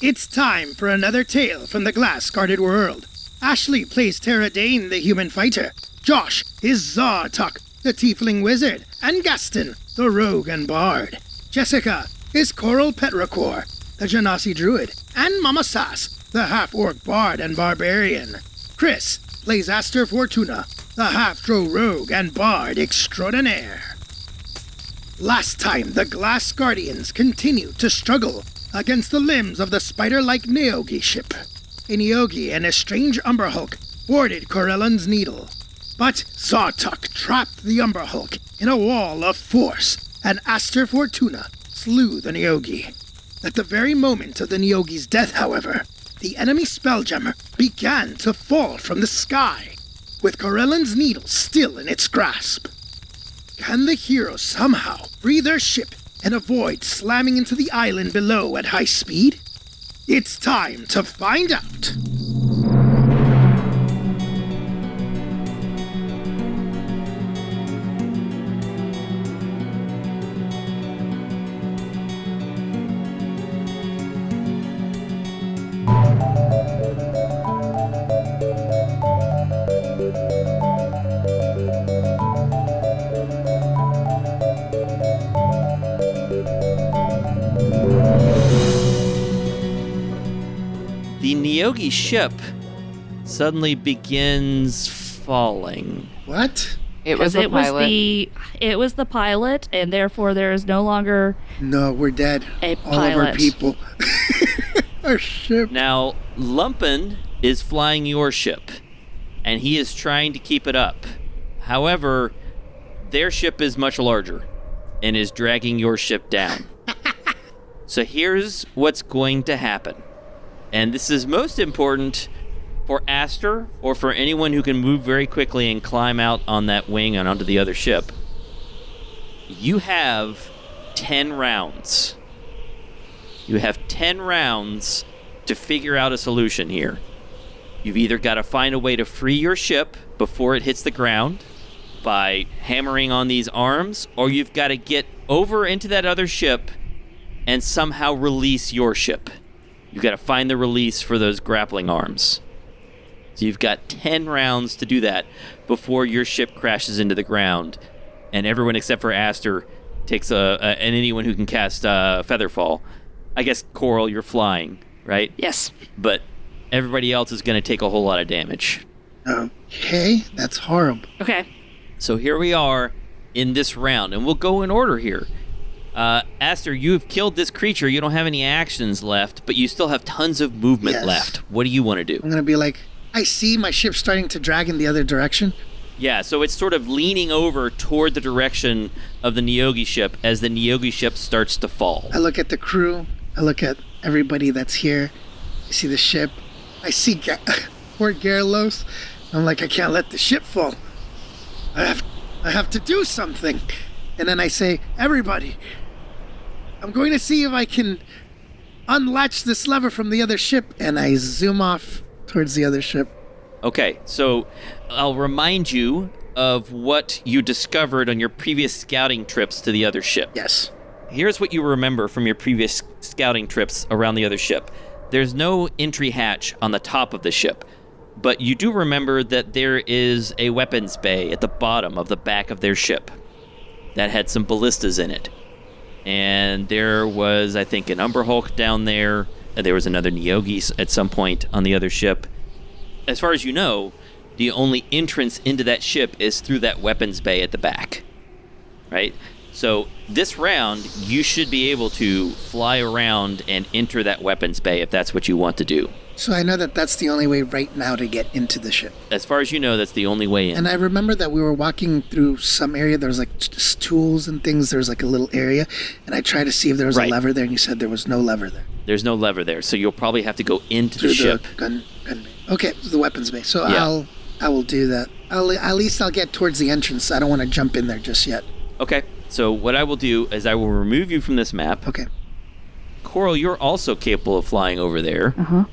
It's time for another tale from the glass-guarded world. Ashley plays Tara Dane, the human fighter. Josh is Zartok, the tiefling wizard. And Gaston, the rogue and bard. Jessica is Coral Petricor, the Genasi druid. And Mama Sass, the half-orc bard and barbarian. Chris plays Aster Fortuna, the half-drow rogue and bard extraordinaire. Last time, the Glass Guardians continued to struggle against the limbs of the spider-like Neogi ship. A Neogi and a strange Umber Hulk boarded Corellon's needle. But Zartok trapped the Umber Hulk in a wall of force, and Aster Fortuna slew the Neogi. At the very moment of the Neogi's death, however, the enemy Spelljammer began to fall from the sky, with Corellon's needle still in its grasp. Can the heroes somehow free their ship and avoid slamming into the island below at high speed? It's time to find out! The Neogi ship suddenly begins falling. What? It was the pilot, and therefore there is no longer No, we're dead. a All of our pilot. people. Our ship. Now, Lumpen is flying your ship, and he is trying to keep it up. However, their ship is much larger and is dragging your ship down. So here's what's going to happen. And this is most important for Aster or for anyone who can move very quickly and climb out on that wing and onto the other ship. You have 10 rounds. You have 10 rounds to figure out a solution here. You've either got to find a way to free your ship before it hits the ground by hammering on these arms, or you've got to get over into that other ship and somehow release your ship. You've got to find the release for those grappling arms. So you've got 10 rounds to do that before your ship crashes into the ground, and everyone except for Aster takes and anyone who can cast Featherfall. I guess, Coral, you're flying, right? Yes. But everybody else is going to take a whole lot of damage. Okay, that's horrible. Okay. So here we are in this round, and we'll go in order here. Aster, you've killed this creature. You don't have any actions left, but you still have tons of movement left. What do you want to do? I'm going to be like, I see my ship starting to drag in the other direction. Yeah, so it's sort of leaning over toward the direction of the Neogi ship as the Neogi ship starts to fall. I look at the crew. I look at everybody that's here. I see the ship. I see poor Gerlos. I'm like, I can't let the ship fall. I have to do something. And then I say, everybody, I'm going to see if I can unlatch this lever from the other ship. And I zoom off towards the other ship. Okay, so I'll remind you of what you discovered on your previous scouting trips to the other ship. Yes. Here's what you remember from your previous scouting trips around the other ship. There's no entry hatch on the top of the ship, but you do remember that there is a weapons bay at the bottom of the back of their ship that had some ballistas in it. And there was, I think, an Umber Hulk down there. There was another Neogi at some point on the other ship. As far as you know, the only entrance into that ship is through that weapons bay at the back, right? So this round, you should be able to fly around and enter that weapons bay if that's what you want to do. So I know that that's the only way right now to get into the ship. As far as you know, that's the only way in. And I remember that we were walking through some area. There was like just tools and things. There was like a little area. And I tried to see if there was a lever there, and you said there was no lever there. There's no lever there, so you'll probably have to go into Through the ship. Gun bay. Okay, the weapons bay. So Yeah. I will do that. At least I'll get towards the entrance. I don't want to jump in there just yet. Okay, so what I will do is I will remove you from this map. Okay. Coral, you're also capable of flying over there. Uh-huh.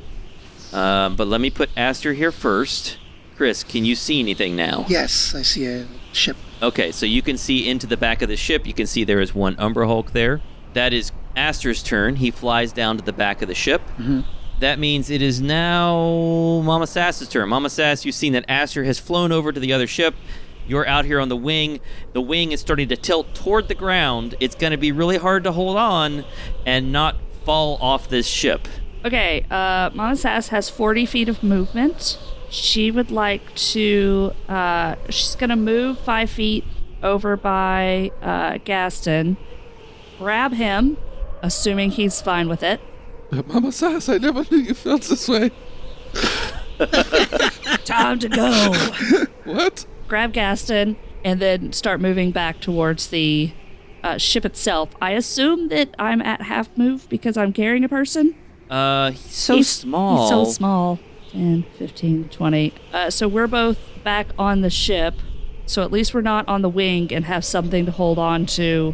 But let me put Aster here first. Chris, can you see anything now? Yes, I see a ship. Okay, so you can see into the back of the ship. You can see there is one Umber Hulk there. That is Aster's turn. He flies down to the back of the ship. That means it is now Mama Sass's turn. Mama Sass, you've seen that Aster has flown over to the other ship. You're out here on the wing. The wing is starting to tilt toward the ground. It's going to be really hard to hold on and not fall off this ship. Okay, Mama Sass has 40 feet of movement. She would like to, she's going to move 5 feet over by Gaston, grab him, assuming he's fine with it. Mama Sass, I never knew you felt this way. Time to go. What? Grab Gaston, and then start moving back towards the ship itself. I assume that I'm at half move because I'm carrying a person. He's so small. He's so small. 10, 15, 20. So we're both back on the ship. So at least we're not on the wing and have something to hold on to.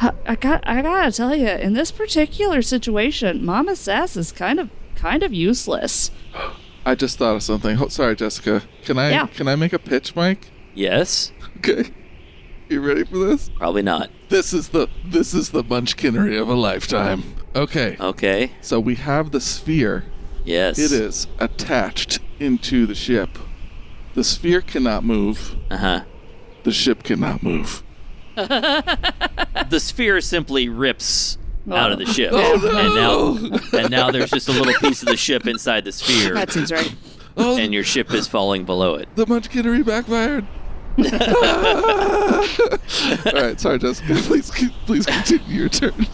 I gotta tell you, in this particular situation, Mama Sass is kind of useless. I just thought of something. Sorry, Jessica. Can I make a pitch, Mike? Yes. Okay. You ready for this? Probably not. This is the munchkinery of a lifetime. Okay. Okay. So we have the sphere. Yes. It is attached into the ship. The sphere cannot move. Uh-huh. The ship cannot move. The sphere simply rips out of the ship. Oh, no. And now there's just a little piece of the ship inside the sphere. That seems right. And your ship is falling below it. The munchkinery backfired. All right, sorry, Jessica. Please continue your turn.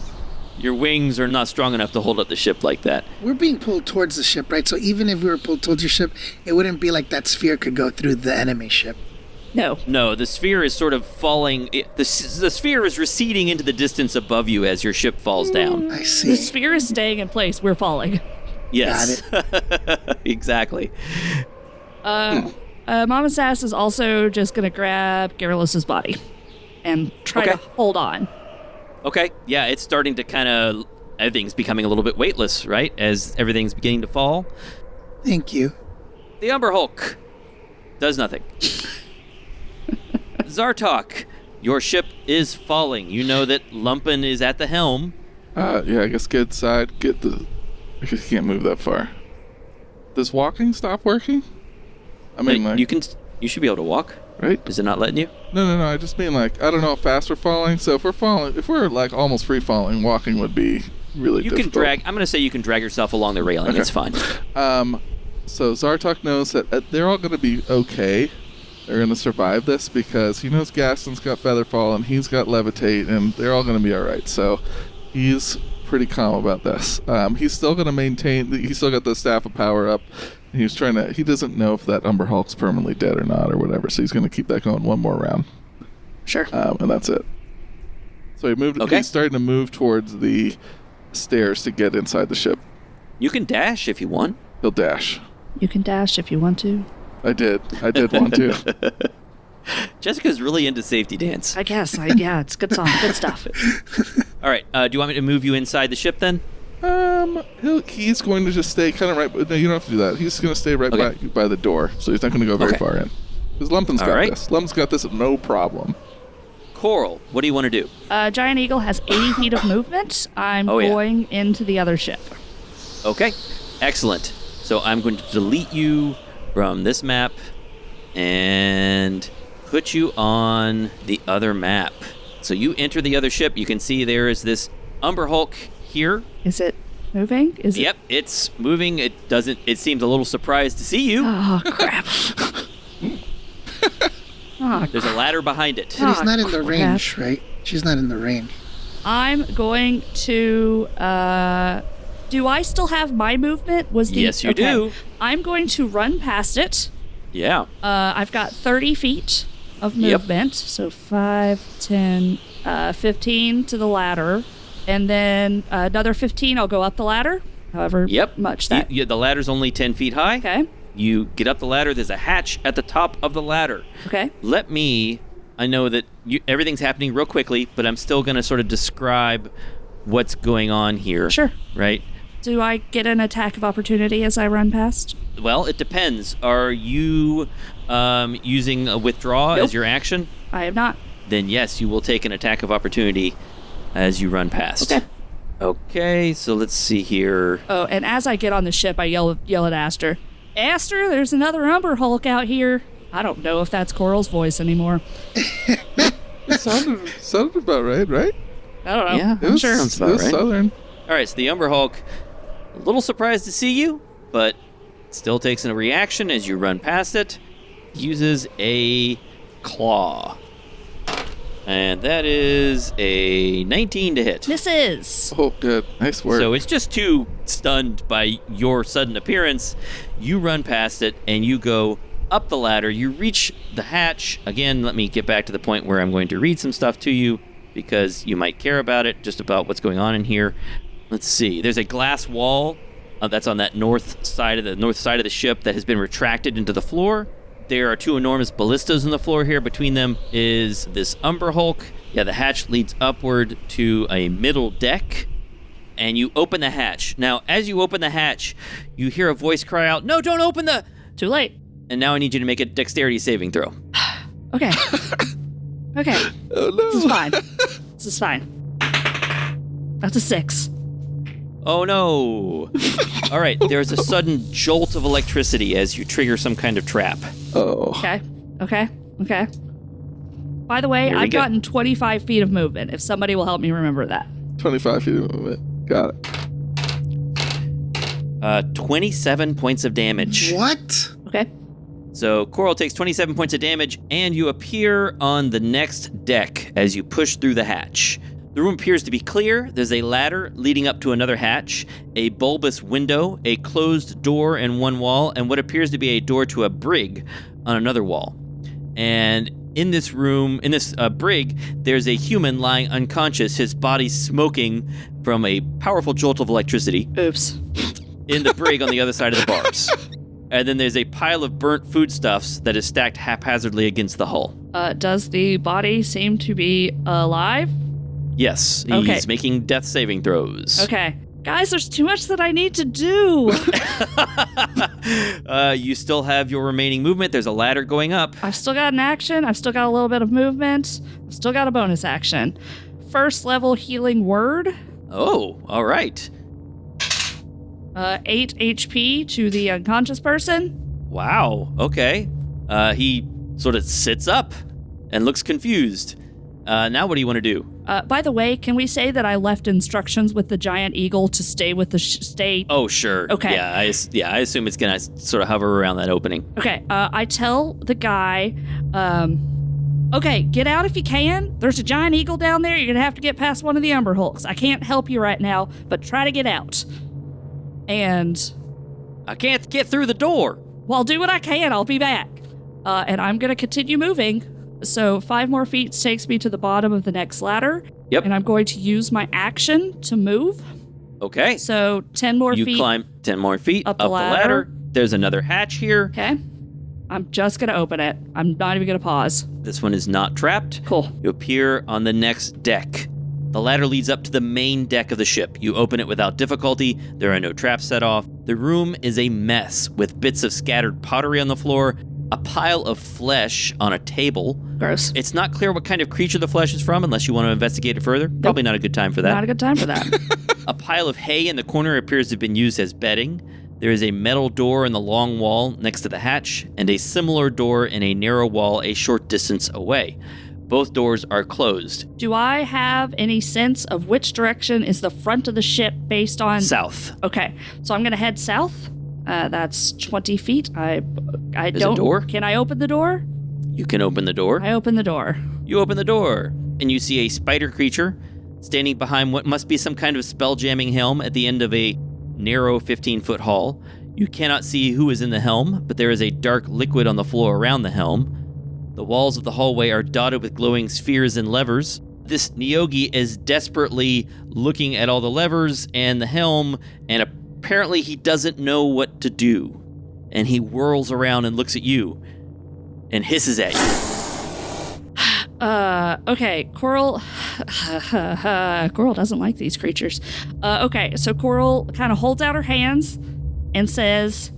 Your wings are not strong enough to hold up the ship like that. We're being pulled towards the ship, right? So even if we were pulled towards your ship, it wouldn't be like that sphere could go through the enemy ship. No, the sphere is sort of falling. The sphere is receding into the distance above you as your ship falls down. I see. The sphere is staying in place. We're falling. Yes. Exactly. Mama Sass is also just going to grab Gerlos' body and try to hold on. Okay. Yeah, it's starting to kind of... Everything's becoming a little bit weightless, right? As everything's beginning to fall. Thank you. The Umber Hulk does nothing. Zartok, your ship is falling. You know that Lumpen is at the helm. Yeah, I guess get inside. I guess you can't move that far. Does walking stop working? I mean, you should be able to walk. Right? Is it not letting you? No. I just mean I don't know how fast we're falling. So if we're like almost free falling, walking would be really difficult. I'm going to say you can drag yourself along the railing. Okay. It's fine. So Zartok knows that they're all going to be okay. They're going to survive this because he knows Gaston's got Featherfall and he's got Levitate, and they're all going to be all right. So he's pretty calm about this. He's still going to maintain. He's still got the Staff of Power up. He doesn't know if that Umber Hulk's permanently dead or not or whatever. So he's going to keep that going one more round. Sure. And that's it. So he's starting to move towards the stairs to get inside the ship. You can dash if you want. He'll dash. You can dash if you want to. I did want to. Jessica's really into safety dance. I guess. Yeah, it's good song. Good stuff. All right. Do you want me to move you inside the ship then? He's going to just stay kind of right. No, you don't have to do that. He's going to stay right by the door, so he's not going to go very far in. Because Lumpen's got this. Lumpen's got this no problem. Coral, what do you want to do? Giant Eagle has 80 feet of movement. I'm going into the other ship. Okay. Excellent. So I'm going to delete you from this map and put you on the other map. So you enter the other ship. You can see there is this Umber Hulk here. Is it moving? Yep, it's moving. It seems a little surprised to see you. Oh, crap. There's a ladder behind it. But he's not in the range, right? She's not in the range. I'm going to... do I still have my movement? Yes, you do. I'm going to run past it. Yeah. I've got 30 feet of movement. Yep. So 5, 10, 15 to the ladder. And then another 15, I'll go up the ladder. However much that... the ladder's only 10 feet high. Okay. You get up the ladder. There's a hatch at the top of the ladder. Okay. I know that everything's happening real quickly, but I'm still going to sort of describe what's going on here. Sure. Right? Do I get an attack of opportunity as I run past? Well, it depends. Are you using a withdraw as your action? I am not. Then yes, you will take an attack of opportunity as you run past. Okay, so let's see here. Oh, and as I get on the ship, I yell at Aster. Aster, there's another Umber Hulk out here. I don't know if that's Coral's voice anymore. It sounded about right? I don't know. Yeah, It was, sure. Sounds about it was right. southern. All right, so the Umber Hulk, a little surprised to see you, but still takes a reaction as you run past it. Uses a claw. And that is a 19 to hit. Misses. Oh, good. Nice work. So it's just too stunned by your sudden appearance. You run past it, and you go up the ladder. You reach the hatch. Again, let me get back to the point where I'm going to read some stuff to you, because you might care about it, just about what's going on in here. Let's see. There's a glass wall that's on that north side of the ship that has been retracted into the floor. There are two enormous ballistas on the floor here. Between them is this Umber Hulk. Yeah, the hatch leads upward to a middle deck, and you open the hatch. Now, as you open the hatch, you hear a voice cry out, "No, don't open the..." Too late. And now I need you to make a dexterity saving throw. Okay. Okay. Oh, no. This is fine. This is fine. That's a 6. Oh no! All right, there's a sudden jolt of electricity as you trigger some kind of trap. Oh. Okay. By the way, Here we I've go. gotten 25 feet of movement, if somebody will help me remember that. 25 feet of movement. Got it. 27 points of damage. What? Okay. So Coral takes 27 points of damage, and you appear on the next deck as you push through the hatch. The room appears to be clear. There's a ladder leading up to another hatch, a bulbous window, a closed door in one wall, and what appears to be a door to a brig on another wall. And in this room, in this brig, there's a human lying unconscious, his body smoking from a powerful jolt of electricity. Oops. In the brig on the other side of the bars. And then there's a pile of burnt foodstuffs that is stacked haphazardly against the hull. Does the body seem to be alive? Yes, he's Okay. making death saving throws. Okay. Guys, there's too much that I need to do. You still have your remaining movement. There's a ladder going up. I've still got an action. I've still got a little bit of movement. I've still got a bonus action. First level healing word. Oh, all right. 8 HP to the unconscious person. Wow, okay. He sort of sits up and looks confused. Now what do you want to do? By the way, can we say that I left instructions with the giant eagle to stay with the stay? Oh, sure. Okay. Yeah, I assume it's going to sort of hover around that opening. Okay, I tell the guy, okay, get out if you can. There's a giant eagle down there. You're going to have to get past one of the Umber Hulks. I can't help you right now, but try to get out. And I can't get through the door. well, I'll do what I can. I'll be back. And I'm going to continue moving. So 5 more feet takes me to the bottom of the next ladder. Yep. And I'm going to use my action to move. Okay. So 10 more You feet. climb 10 more feet up up the the ladder. ladder. There's another hatch here. Okay. I'm just going to open it. I'm not even going to pause. This one is not trapped. Cool. You appear on the next deck. The ladder leads up to the main deck of the ship. You open it without difficulty. There are no traps set off. The room is a mess with bits of scattered pottery on the floor, a pile of flesh on a table. Gross. It's not clear what kind of creature the flesh is from unless you want to investigate it further. Probably not a good time for that. Not a good time for that. A pile of hay in the corner appears to have been used as bedding. There is a metal door in the long wall next to the hatch, and a similar door in a narrow wall a short distance away. Both doors are closed. Do I have any sense of which direction is the front of the ship based on... South. Okay, so I'm going to head south. That's 20 feet. I There's don't... a door? Can I open the door? You can open the door. I open the door. You open the door, and you see a spider creature standing behind what must be some kind of spell-jamming helm at the end of a narrow 15-foot hall. You cannot see who is in the helm, but there is a dark liquid on the floor around the helm. The walls of the hallway are dotted with glowing spheres and levers. This Nyogi is desperately looking at all the levers and the helm, and apparently he doesn't know what to do. And he whirls around and looks at you and hisses at you. Okay, Coral... Coral doesn't like these creatures. Okay, so Coral kind of holds out her hands and says,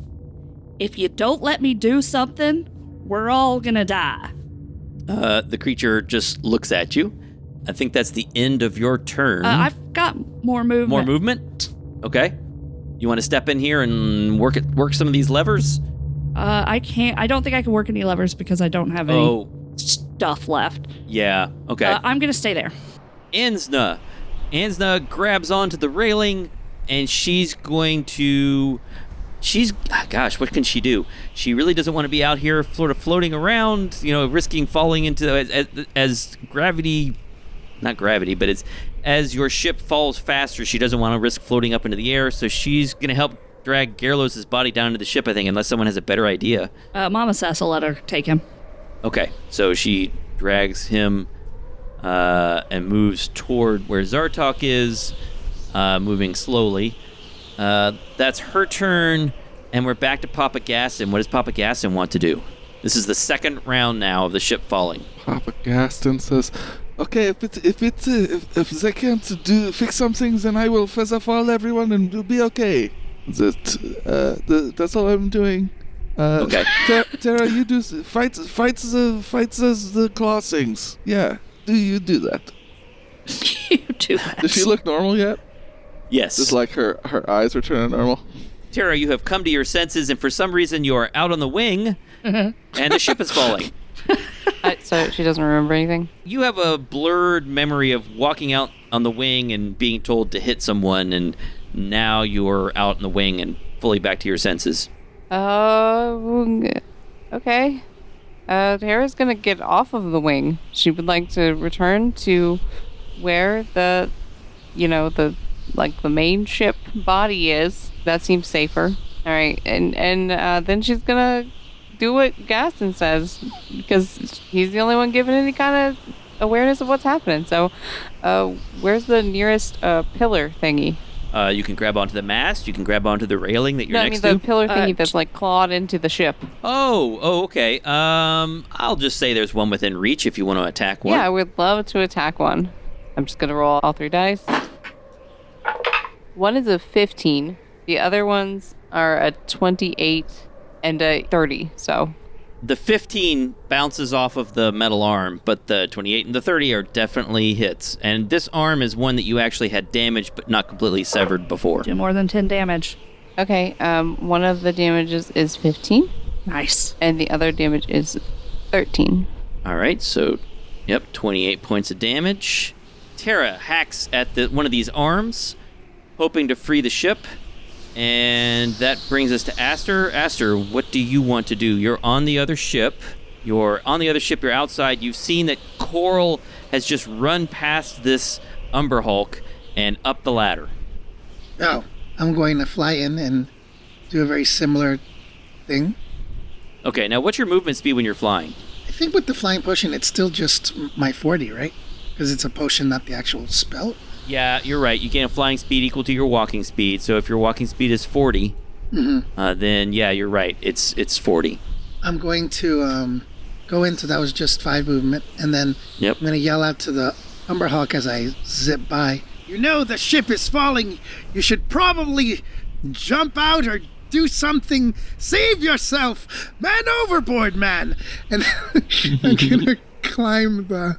if you don't let me do something, we're all gonna die. The creature just looks at you. I think that's the end of your turn. I've got more movement. More movement? Okay. You want to step in here and work some of these levers? I can't. I don't think I can work any levers because I don't have any stuff left. Yeah, okay. I'm going to stay there. Ansna grabs onto the railing, and she's going to... gosh, what can she do? She really doesn't want to be out here sort of floating around, risking falling into... As gravity... Not gravity, but it's... As your ship falls faster, she doesn't want to risk floating up into the air, so she's going to help drag Gerlos' body down into the ship, I think, unless someone has a better idea. Mama says I'll let her take him. Okay, so she drags him and moves toward where Zartok is, moving slowly. That's her turn, and we're back to Papa Gaston. What does Papa Gaston want to do? This is the second round now of the ship falling. Papa Gaston says, "Okay, if they can't fix some things, then I will feather fall everyone and it'll be okay. That's all I'm doing." Okay. Tara, you do fights as the claw things. Yeah, you do that. You do that. Does she look normal yet? Yes. Just like her eyes are turning normal. Tara, you have come to your senses, and for some reason you are out on the wing, and the ship is falling. So she doesn't remember anything? You have a blurred memory of walking out on the wing and being told to hit someone, and now you're out on the wing and fully back to your senses. Okay. Tara's gonna get off of the wing. She would like to return to where the main ship body is. That seems safer. All right, and then she's gonna do what Gaston says, because he's the only one giving any kind of awareness of what's happening. So, where's the nearest pillar thingy? You can grab onto the mast. You can grab onto the railing that you're next to. The pillar thingy that's clawed into the ship. Oh, okay. I'll just say there's one within reach if you want to attack one. Yeah, I would love to attack one. I'm just gonna roll all 3 dice. One is a 15. The other ones are a 28 and a 30. So the 15 bounces off of the metal arm, but the 28 and the 30 are definitely hits. And this arm is one that you actually had damaged, but not completely severed before. Do more than 10 damage. Okay, one of the damages is 15. Nice. And the other damage is 13. All right, so, 28 points of damage. Tara hacks at one of these arms, hoping to free the ship. And that brings us to Aster. Aster, what do you want to do? You're on the other ship. You're outside. You've seen that Coral has just run past this Umber Hulk and up the ladder. Oh, I'm going to fly in and do a very similar thing. Okay, now what's your movement speed when you're flying? I think with the flying potion, it's still just my 40, right? Because it's a potion, not the actual spell. Yeah, you're right. You gain a flying speed equal to your walking speed. So if your walking speed is 40, then yeah, you're right. It's 40. I'm going to go into that was just 5 movement, and then I'm going to yell out to the Umber Hulk as I zip by. You know the ship is falling. You should probably jump out or do something. Save yourself. Man overboard, man. And I'm going to climb the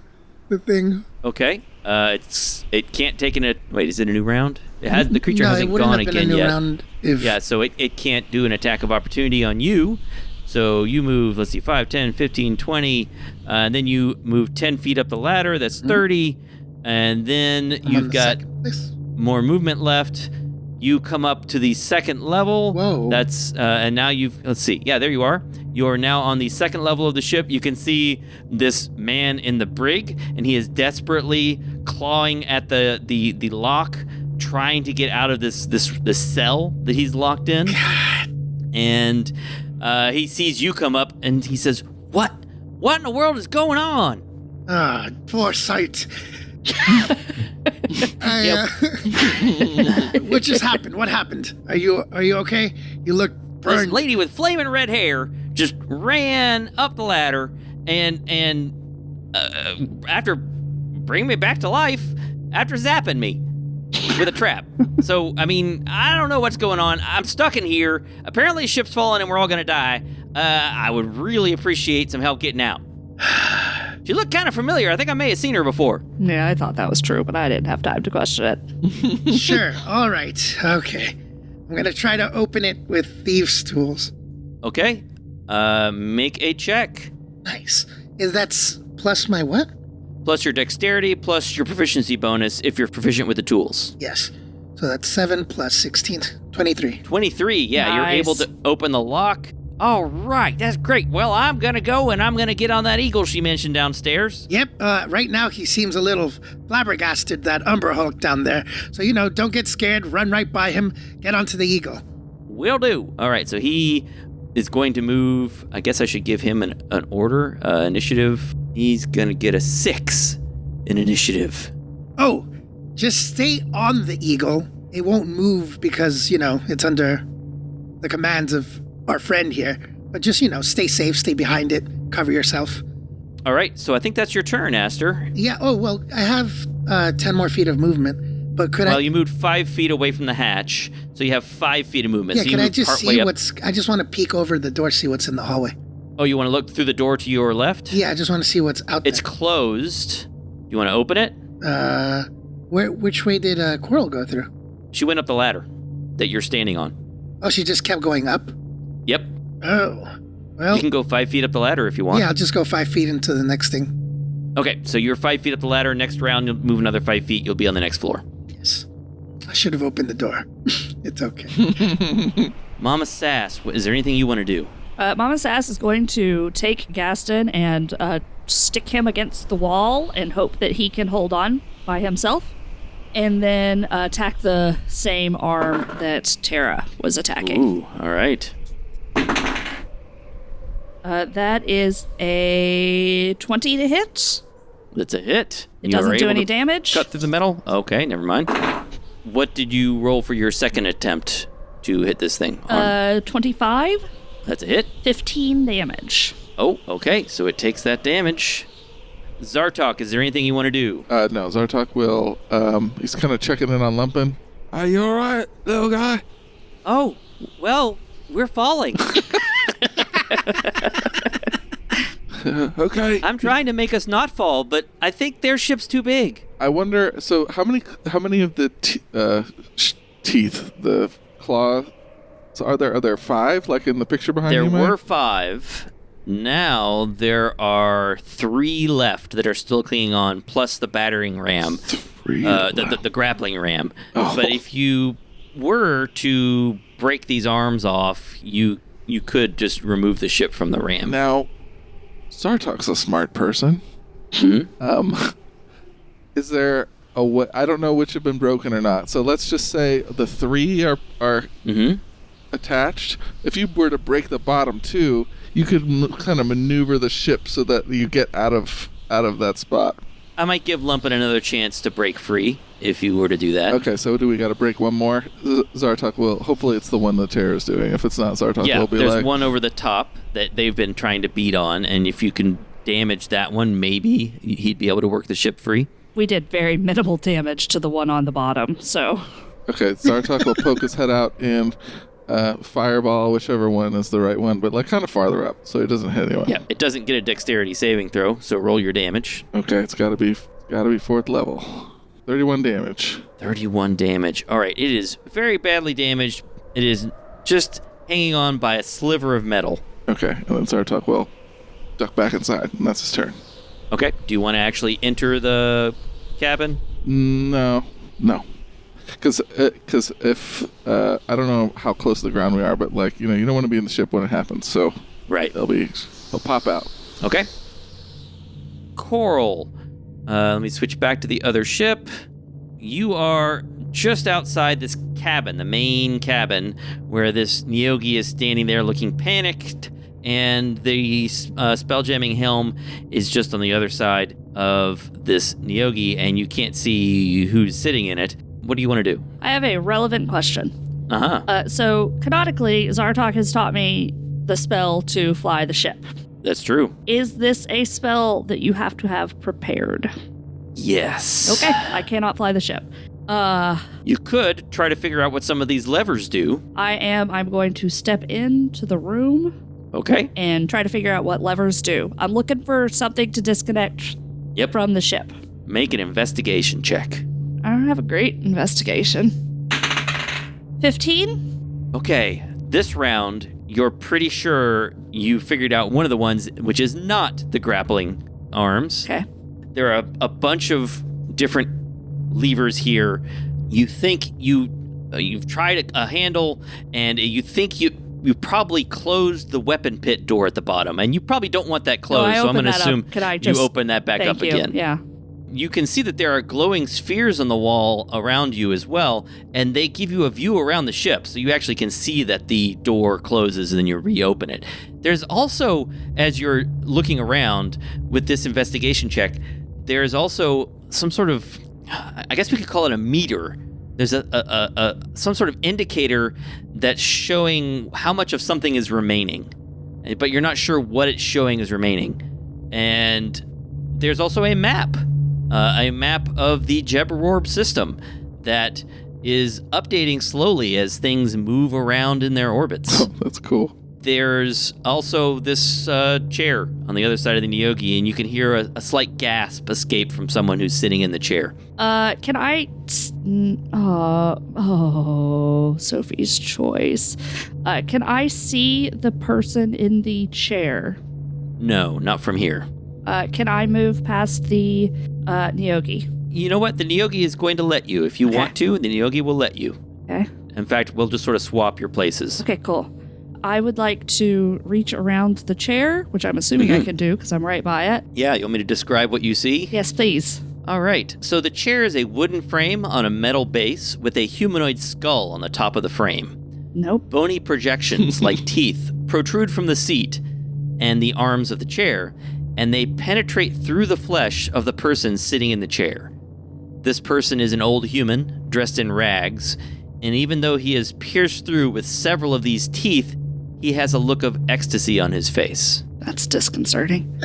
thing. Okay. It can't take wait, is it a new round? The creature hasn't gone again yet. So it can't do an attack of opportunity on you. So you move, let's see, 5, 10, 15, 20, and then you move 10 feet up the ladder, that's 30, and then you've got more movement left. You come up to the second level. Whoa. That's, and now let's see, there you are. You're now on the second level of the ship. You can see this man in the brig, and he is desperately clawing at the lock, trying to get out of this cell that he's locked in. God. And he sees you come up, and he says, "What? What in the world is going on?" Ah, foresight. What just happened? What happened? Are you okay? You look burned. This lady with flaming red hair just ran up the ladder and after bringing me back to life, after zapping me with a trap. So, I mean, I don't know what's going on. I'm stuck in here. Apparently the ship's falling and we're all gonna die. I would really appreciate some help getting out. She looked kind of familiar. I think I may have seen her before. Yeah, I thought that was true, but I didn't have time to question it. Sure, all right, okay. I'm gonna try to open it with thieves' tools. Okay. Make a check. Nice. That's plus my what? Plus your dexterity, plus your proficiency bonus if you're proficient with the tools. Yes. So that's 7 plus 16, 23. 23, yeah, You're Nice. able to open the lock. All right, that's great. Well, I'm going to go and I'm going to get on that eagle she mentioned downstairs. Yep, right now he seems a little flabbergasted, that Umber Hulk down there. So, don't get scared, run right by him, get onto the eagle. Will do. All right, so he is going to move. I guess I should give him an order, initiative. He's going to get a 6 in initiative. Oh, just stay on the eagle. It won't move because, it's under the commands of our friend here. But just, stay safe, stay behind it, cover yourself. All right, so I think that's your turn, Aster. Yeah, well, I have 10 more feet of movement, but could Well, you moved 5 feet away from the hatch, so you have 5 feet of movement. Yeah, so can you I moved just partway see up. I just want to peek over the door, see what's in the hallway. Oh, you want to look through the door to your left? Yeah, I just want to see what's out It's there. closed. You want to open it? Which way did Coral go through? She went up the ladder that you're standing on. Oh, she just kept going up? Yep. Oh, well, You can go 5 feet up the ladder if you want. yeah, I'll just go 5 feet into the next thing. Okay, so you're 5 feet up the ladder. Next round, you'll move another 5 feet. You'll be on the next floor. Yes. I should have opened the door. It's okay. Mama Sass, is there anything you want to do? Mama Sass is going to take Gaston and stick him against the wall and hope that he can hold on by himself. And then attack the same arm that Tara was attacking. Ooh, all right. That is a 20 to hit. That's a hit. It doesn't do any damage. Cut through the metal? Okay, never mind. What did you roll for your second attempt to hit this thing? 25. That's a hit. 15 damage. Oh, okay, so it takes that damage. Zartok, is there anything you want to do? No, Zartok will, he's kind of checking in on Lumpin. Are you alright, little guy? Oh, well, we're falling. Okay. I'm trying to make us not fall, but I think their ship's too big. I wonder, so how many of the teeth, the claw, so are there 5, like in the picture behind There you, were Mike? 5. Now there are 3 left that are still clinging on, plus the battering ram. 3? The grappling ram. Oh. But if you were to break these arms off, you could just remove the ship from the ram. Now, Zartok's a smart person. Mhm. Is there a way? I don't know which have been broken or not. So let's just say the 3 are Mhm. attached. If you were to break the bottom 2, you could kind of maneuver the ship so that you get out of that spot. I might give Lumpin another chance to break free if you were to do that. Okay, so do we got to break one more? Zartok will. Hopefully, it's the one the Terror is doing. If it's not, Zartok Yeah, will be there's like. one over the top that they've been trying to beat on, and if you can damage that one, maybe he'd be able to work the ship free. We did very minimal damage to the one on the bottom, so... Okay, Zartok will poke his head out and fireball whichever one is the right one, but like kind of farther up, so it doesn't hit anyone. Yeah, it doesn't get a dexterity saving throw, so roll your damage. Okay, it's got to be 4th level. 31 damage. 31 damage. All right, it is very badly damaged. It is just hanging on by a sliver of metal. Okay, and then Zartok will duck back inside, and that's his turn. Okay, do you want to actually enter the cabin? No. Because if I don't know how close to the ground we are, but like you don't want to be in the ship when it happens, so Right. he'll pop out. Okay. Coral. Let me switch back to the other ship. You are just outside this cabin, the main cabin, where this Nyogi is standing there looking panicked, and the spelljamming helm is just on the other side of this Nyogi, and you can't see who's sitting in it. What do you want to do? I have a relevant question. Uh-huh. So, canonically, Zartok has taught me the spell to fly the ship. That's true. Is this a spell that you have to have prepared? Yes. Okay, I cannot fly the ship. You could try to figure out what some of these levers do. I'm going to step into the room Okay. and try to figure out what levers do. I'm looking for something to disconnect from the ship. Make an investigation check. I don't have a great investigation. 15? Okay, this round, you're pretty sure you figured out one of the ones which is not the grappling arms. Okay. There are a bunch of different levers here. You think you've tried a handle, and you think you probably closed the weapon pit door at the bottom, and you probably don't want that closed, so I'm going to assume you open that back up again. Yeah. You can see that there are glowing spheres on the wall around you as well, and they give you a view around the ship, so you actually can see that the door closes and then you reopen it. There's also, as you're looking around with this investigation check, there's also some sort of, I guess we could call it a meter. There's some sort of indicator that's showing how much of something is remaining, but you're not sure what it's showing is remaining. And there's also a map of the Jeberorb system that is updating slowly as things move around in their orbits. Oh, that's cool. There's also this chair on the other side of the Nyogi, and you can hear a slight gasp escape from someone who's sitting in the chair. Can I... Sophie's choice. Can I see the person in the chair? No, not from here. Can I move past the Nyogi? You know what? The Nyogi is going to let you. If you want to, the Nyogi will let you. Okay. In fact, we'll just sort of swap your places. Okay, cool. I would like to reach around the chair, which I'm assuming I can do because I'm right by it. Yeah, you want me to describe what you see? Yes, please. All right. So the chair is a wooden frame on a metal base with a humanoid skull on the top of the frame. Nope. Bony projections like teeth protrude from the seat and the arms of the chair, and they penetrate through the flesh of the person sitting in the chair. This person is an old human, dressed in rags, and even though he is pierced through with several of these teeth, he has a look of ecstasy on his face. That's disconcerting.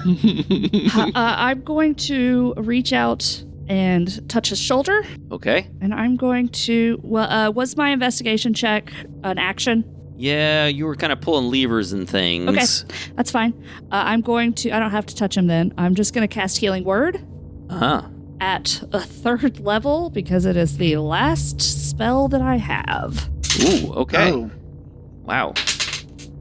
I'm going to reach out and touch his shoulder. Okay. And I'm going to... was my investigation check an action? Yeah, you were kind of pulling levers and things. Okay, that's fine. I'm going to... I don't have to touch him then. I'm just going to cast Healing Word. Uh-huh. At a 3rd level, because it is the last spell that I have. Ooh, okay. Oh. Wow.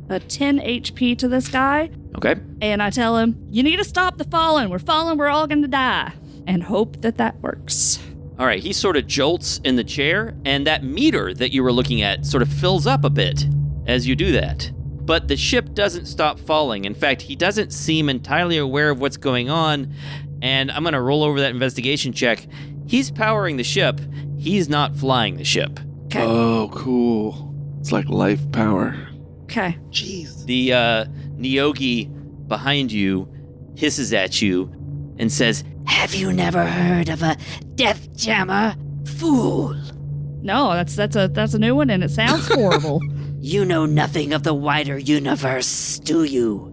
A 10 HP to this guy. Okay. And I tell him, you need to stop the falling. We're falling. We're all going to die. And hope that works. All right. He sort of jolts in the chair, and that meter that you were looking at sort of fills up a bit as you do that. But the ship doesn't stop falling. In fact, he doesn't seem entirely aware of what's going on. And I'm going to roll over that investigation check. He's powering the ship. He's not flying the ship. Okay. Oh, cool. It's like life power. Okay. Jeez. The Nyogi behind you hisses at you and says, Have you never heard of a death jammer? Fool! No, that's a new one, and it sounds horrible. You know nothing of the wider universe, do you?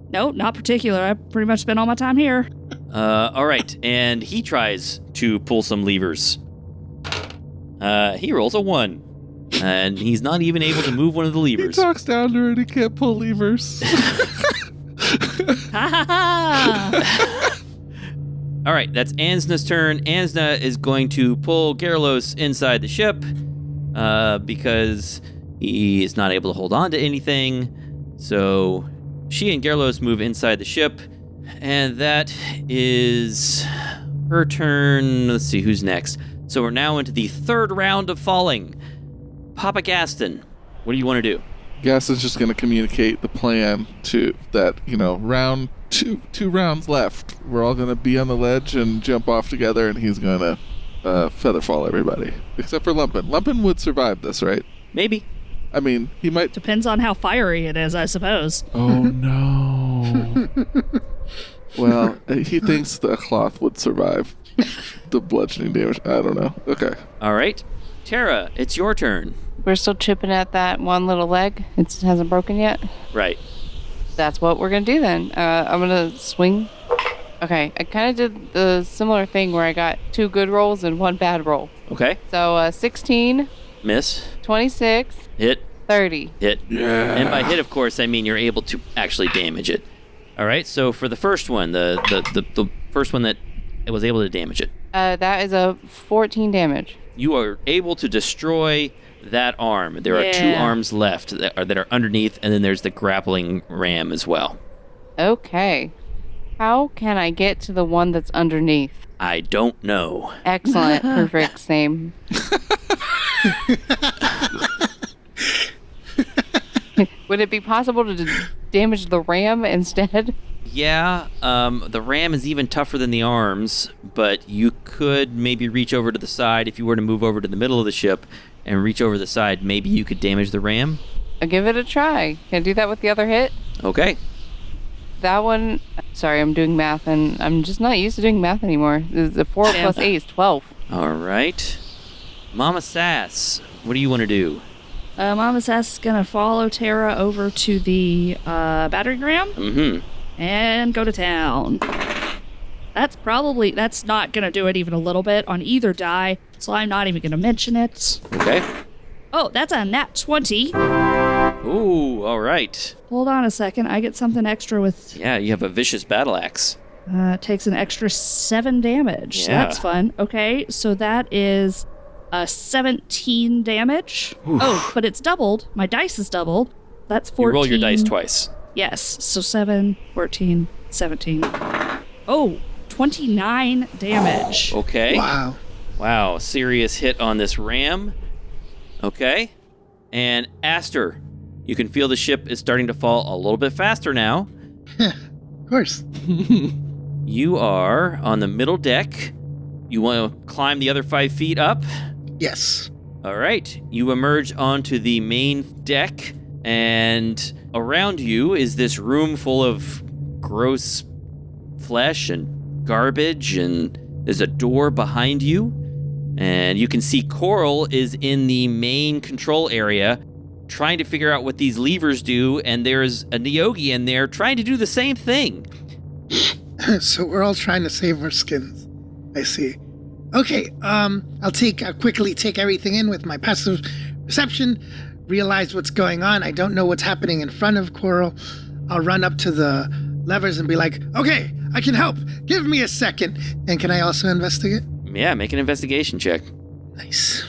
No, not particular. I've pretty much spent all my time here. All right. And he tries to pull some levers. He rolls a 1. And he's not even able to move one of the He levers. talks down to her and he can't pull levers. Ha ha ha! All right, that's Ansna's turn. Ansna is going to pull Gerlos inside the ship because he is not able to hold on to anything. So she and Gerlos move inside the ship, and that is her turn. Let's see, who's next? So we're now into the 3rd round of falling. Papa Gaston, what do you want to do? Gaston's just going to communicate the plan to that, round two rounds left. We're all going to be on the ledge and jump off together, and he's going to featherfall everybody. Except for Lumpin. Lumpin would survive this, right? Maybe. I mean, he might... Depends on how fiery it is, I suppose. Oh, no. Well, he thinks the cloth would survive the bludgeoning damage. I don't know. Okay. All right. Tara, it's your turn. We're still chipping at that one little leg. It hasn't broken yet. Right. That's what we're going to do then. I'm going to swing. Okay, I kind of did the similar thing where I got 2 good rolls and 1 bad roll. Okay. So 16, Miss. 26, Hit. 30. Hit. Yeah. And by hit, of course, I mean you're able to actually damage it. All right, so for the first one, the first one that was able to damage it. That is a 14 damage. You are able to destroy that arm. There are 2 arms left that are underneath, and then there's the grappling ram as well. Okay. How can I get to the one that's underneath? I don't know. Excellent. Perfect. Same. Would it be possible to damage the ram instead? Yeah, the ram is even tougher than the arms, but you could maybe reach over to the side. If you were to move over to the middle of the ship and reach over the side, maybe you could damage the ram. I'll give it a try. Can I do that with the other hit? Okay. That one... Sorry, I'm doing math, and I'm just not used to doing math anymore. The 4 plus 8 is 12. All right. Mama Sass, what do you want to do? Mama Sass is going to follow Tara over to the battering ram. Mm-hmm. And go to town. That's not going to do it even a little bit on either die, so I'm not even going to mention it. Okay. Oh, that's a nat 20. Ooh, all right. Hold on a second. I get something extra with... Yeah, you have a vicious battle axe. It takes an extra 7 damage. So Yeah. that's fun. Okay, so that is 17 damage. Oof. Oh, but it's doubled. My dice is doubled. That's 14. You roll your dice twice. Yes, so 7, 14, 17. Oh, 29 damage. Okay. Wow. Wow, serious hit on this ram. Okay. And Aster, you can feel the ship is starting to fall a little bit faster now. Of course. You are on the middle deck. You want to climb the other 5 feet up? Yes. All right. You emerge onto the main deck, and around you is this room full of gross flesh and garbage, and there's a door behind you. And you can see Coral is in the main control area trying to figure out what these levers do, and there's a Nyogi in there trying to do the same thing. So we're all trying to save our skins. I see. Okay, I'll quickly take everything in with my passive perception, realize what's going on. I don't know what's happening in front of Coral. I'll run up to the levers and be like, okay, I can help. Give me a second. And can I also investigate? Yeah, make an investigation check. Nice.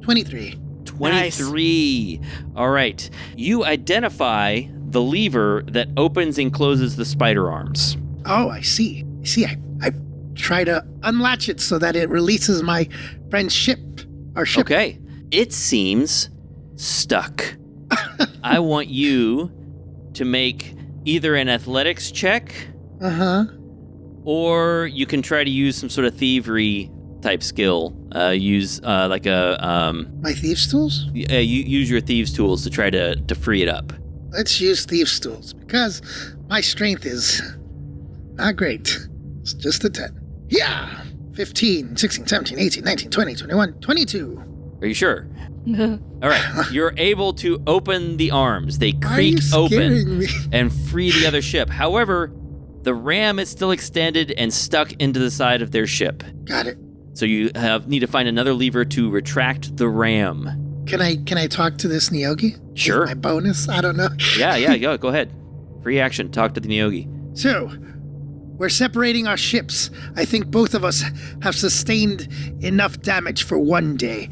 23. 23. Nice. All right. You identify the lever that opens and closes the spider arms. Oh, I see. I try to unlatch it so that it releases my friend's ship. Our ship. Okay. It seems stuck. I want you to make either an athletics check. Uh-huh. Or you can try to use some sort of thievery type skill. Use like a... My thieves' tools? You use your thieves' tools to try to free it up. Let's use thieves' tools, because my strength is not great. It's just a 10. Yeah! 15, 16, 17, 18, 19, 20, 21, 22. Are you sure? All right. You're able to open the arms. They Why are creak you open scaring me? and free the other ship. However, the ram is still extended and stuck into the side of their ship. Got it. So you need to find another lever to retract the ram. Can I talk to this Nyogi? Sure. Is my bonus? I don't know. Yeah, go ahead. Free action. Talk to the Nyogi. So, we're separating our ships. I think both of us have sustained enough damage for one day.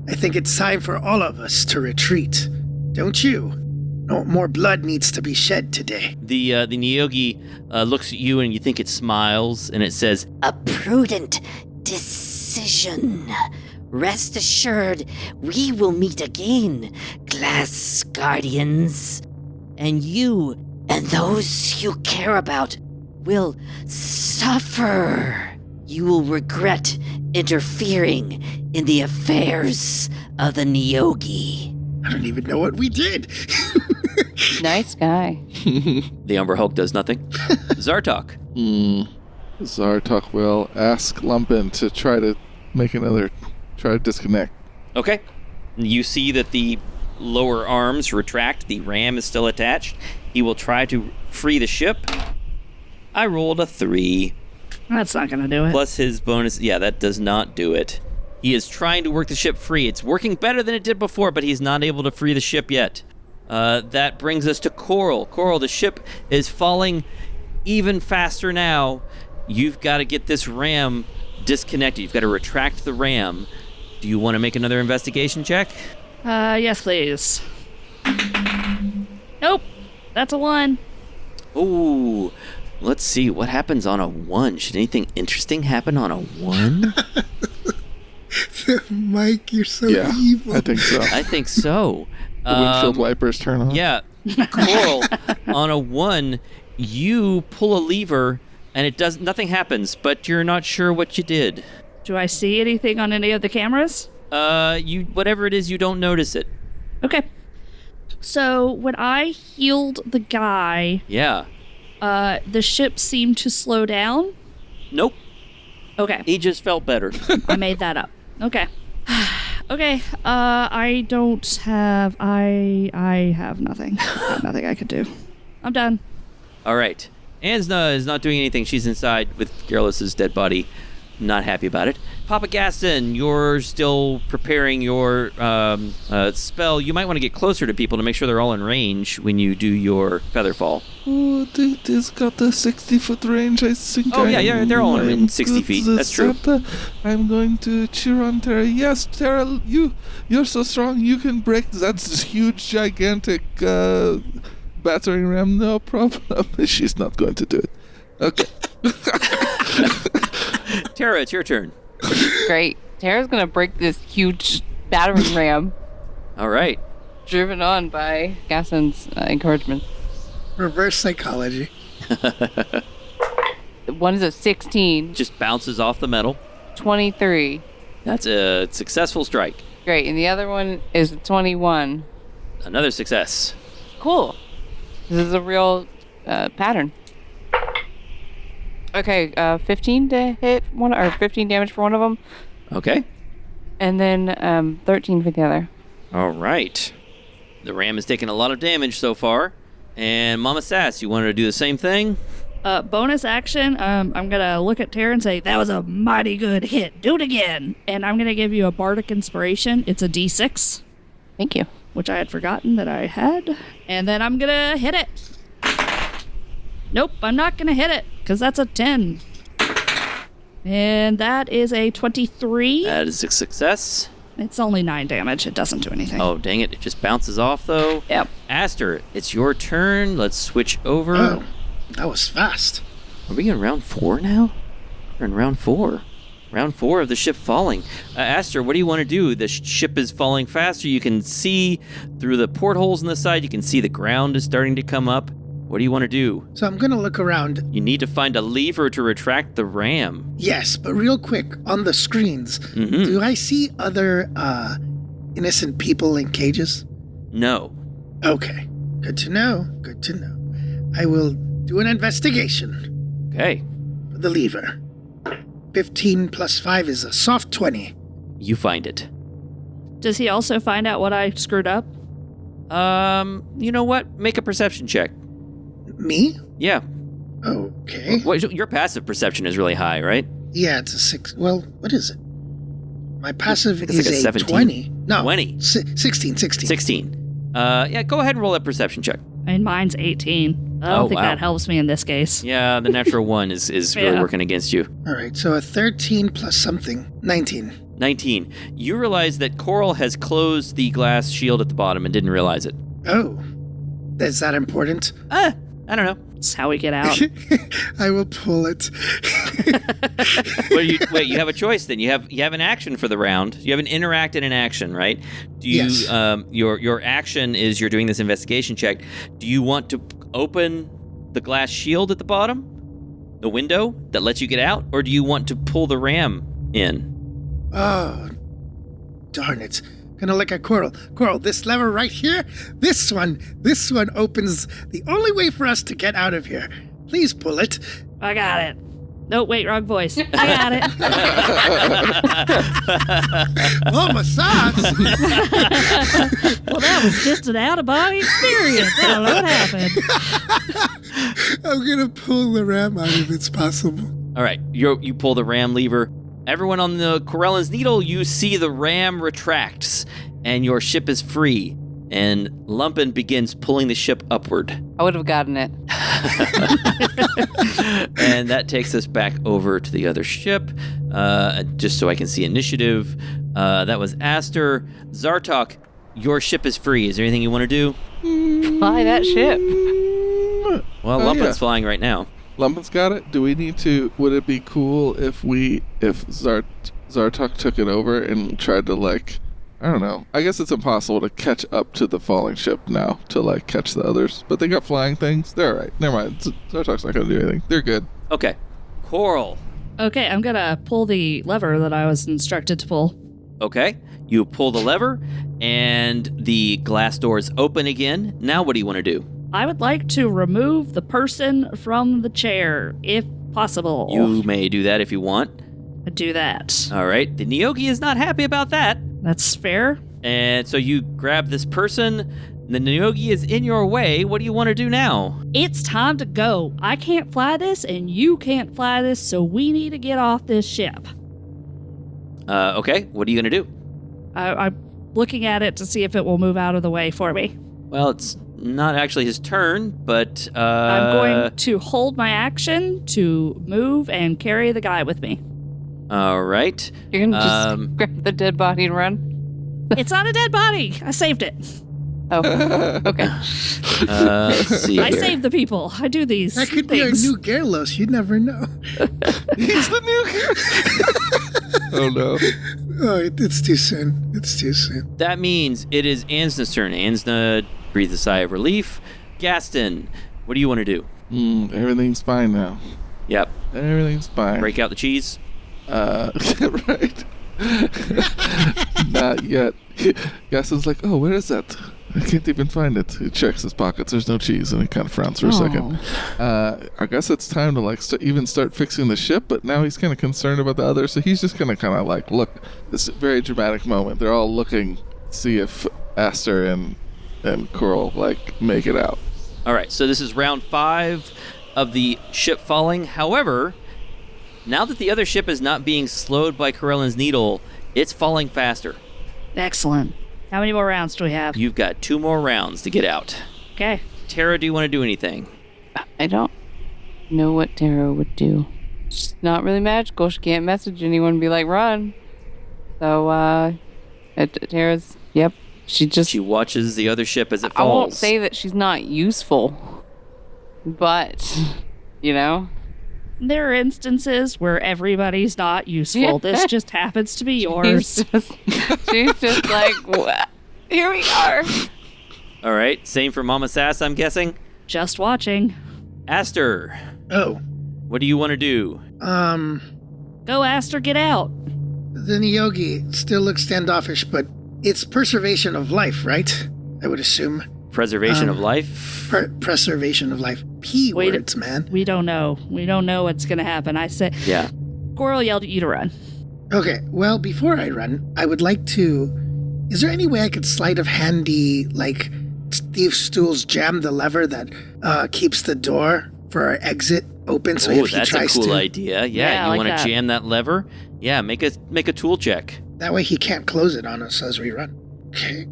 I think it's time for all of us to retreat. Don't you? No more blood needs to be shed today. The Nyogi looks at you and you think it smiles and it says, A prudent decision. Rest assured, we will meet again, Glass Guardians. And you and those you care about will suffer. You will regret interfering in the affairs of the Nyogi. I don't even know what we did. Nice guy. the Umber Hulk does nothing. Zartok. Zartok will ask Lumpin to try to disconnect. Okay. You see that the lower arms retract. The ram is still attached. He will try to free the ship. I rolled a 3. That's not going to do it. Plus his bonus. Yeah, that does not do it. He is trying to work the ship free. It's working better than it did before, but he's not able to free the ship yet. That brings us to Coral. Coral, the ship is falling even faster now. You've got to get this ram disconnected. You've got to retract the ram. Do you want to make another investigation check? Yes, please. Nope. That's a 1. Ooh. Let's see. What happens on a 1? Should anything interesting happen on a 1? Mike, you're so Yeah, evil. I think so. I think so. The windshield wipers turn on. Yeah. Coral, on a 1, you pull a lever and nothing happens, but you're not sure what you did. Do I see anything on any of the cameras? Whatever it is, you don't notice it. Okay. So when I healed the guy, Yeah. the ship seemed to slow down. Nope. Okay. He just felt better. I made that up. Okay. Okay. I have nothing. I have nothing I could do. I'm done. All right. Anna is not doing anything. She's inside with Gerlos' dead body. Not happy about it. Papa Gaston, you're still preparing your spell. You might want to get closer to people to make sure they're all in range when you do your Featherfall. Oh, this got the 60-foot range, I think. Oh, yeah, they're all in 60 feet. That's true. I'm going to cheer on Tara. Yes, Tara, you're so strong. You can break that huge, gigantic battering ram. No problem. She's not going to do it. Okay. Tara, it's your turn. Great. Tara's gonna break this huge battering ram, All right. driven on by Gaston's encouragement. Reverse psychology. One is a 16, Just bounces off the metal. 23. That's a successful strike. Great. And the other one is a 21. Another success. Cool. This is a real pattern. Okay, 15 to hit one, or 15 damage for one of them, Okay. and then 13 for the other. All right. The ram has taken a lot of damage so far. And Mama Sass, you wanted to do the same thing? Bonus action, I'm gonna look at Tara and say, that was a mighty good hit. Do it again. And I'm gonna give you a bardic inspiration. It's a D6, Thank you. which I had forgotten that I had. And then I'm gonna hit it. Nope, I'm not gonna hit it, because that's a 10. And that is a 23. That is a success. It's only 9 damage. It doesn't do anything. Oh, dang it. It just bounces off, though. Yep. Aster, it's your turn. Let's switch over. Oh, that was fast. Are we in round 4 now? We're in round 4. Round 4 of the ship falling. Aster, what do you want to do? The ship is falling faster. You can see through the portholes on the side. You can see the ground is starting to come up. What do you want to do? So I'm gonna look around. You need to find a lever to retract the ram. Yes, but real quick, on the screens, Mm-hmm. do I see other innocent people in cages? No. Okay. Good to know. Good to know. I will do an investigation Okay. for the lever. 15 plus 5 is a soft 20. You find it. Does he also find out what I screwed up? You know what? Make a perception check. Me? Yeah. Okay. Your passive perception is really high, right? Yeah, it's a 6. Well, what is it? My passive think it's is like a a 17. 20. No. 20. 16. 16. Yeah, go ahead and roll that perception check. And mine's 18. I don't think that helps me in this case. Yeah, the natural one is really Yeah. working against you. All right, so a 13 plus something. 19. 19. You realize that Coral has closed the glass shield at the bottom and didn't realize it. Oh. Is that important? I don't know. That's how we get out. I will pull it. Wait, you have a choice then. You have an action for the round. You have an interact and an action, right? Do you Yes. Your action is you're doing this investigation check. Do you want to open the glass shield at the bottom? The window that lets you get out? Or do you want to pull the ram in? Oh, darn it. Gonna look at Coral. Coral, this lever right here, this one opens the only way for us to get out of here. Please pull it. I got it. No, wait, wrong voice. I got it. Oh, massage. Well, that was just an out-of-body experience. I don't know what happened. I'm gonna pull the ram out if it's possible. All right, you pull the ram lever. Everyone on the Corellon's Needle, you see the ram retracts, and your ship is free. And Lumpin begins pulling the ship upward. I would have gotten it. And that takes us back over to the other ship, just so I can see initiative. That was Aster. Zartok, your ship is free. Is there anything you want to do? Fly that ship. Well, Lumpin's flying right now. Lumpin's got it. Do we need to? Would it be cool if Zartok took it over and tried to I don't know. I guess it's impossible to catch up to the falling ship now to catch the others. But they got flying things. They're all right. Never mind. Zartok's not going to do anything. They're good. Okay. Coral. Okay, I'm gonna pull the lever that I was instructed to pull. Okay. You pull the lever, and the glass doors open again. Now what do you want to do? I would like to remove the person from the chair, if possible. You may do that if you want. Do that. All right. The Nyogi is not happy about that. That's fair. And so you grab this person. The Nyogi is in your way. What do you want to do now? It's time to go. I can't fly this, and you can't fly this, so we need to get off this ship. Okay. What are you going to do? I'm looking at it to see if it will move out of the way for me. Well, it's not actually his turn, but... I'm going to hold my action to move and carry the guy with me. All right. You're going to just grab the dead body and run? It's not a dead body. I saved it. Oh, okay. Let's see I here. save the people. I do these That could things. be our new Gerlos. You'd never know. He's the new Oh, no. Oh, it's too soon. It's too soon. That means it is Ansna's turn. Ansna breathes a sigh of relief. Gaston, what do you want to do? Everything's fine now. Yep. Everything's fine. Break out the cheese. Right. Not yet. Gaston's like, oh, where is that? I can't even find it. He checks his pockets. There's no cheese, and he kind of frowns for a second. I guess it's time to even start fixing the ship, but now he's kind of concerned about the others, so he's just gonna kind of look. This very dramatic moment. They're all looking, see if Aster and Coral make it out. All right, so this is round 5 of the ship falling. However, now that the other ship is not being slowed by Corellon's Needle, it's falling faster. Excellent. How many more rounds do we have? You've got 2 more rounds to get out. Okay. Tara, do you want to do anything? I don't know what Tara would do. She's not really magical. She can't message anyone and be like, run. So, Tara's, yep. She watches the other ship as it falls. I won't say that she's not useful, but, There are instances where everybody's not useful. This just happens to be yours. She's just like, what? Here we are. All right, same for Mama Sass, I'm guessing. Just watching. Aster, Oh, what do you want to do? Go, Aster, get out. the Nyogi still looks standoffish, but it's preservation of life, right? I would assume. Preservation of life? Preservation of life. P Wait, words, man. We don't know. We don't know what's going to happen. I said, Yeah. Coral yelled at you to run. Okay, well, before I run, I would like to... Is there any way I could sleight of handy, Steve Stools jam the lever that keeps the door for our exit open? So if he that's tries a cool to, idea. Yeah, Yeah, I you like want to that. jam that lever? Yeah, make a tool check. that way he can't close it on us as we run. Okay.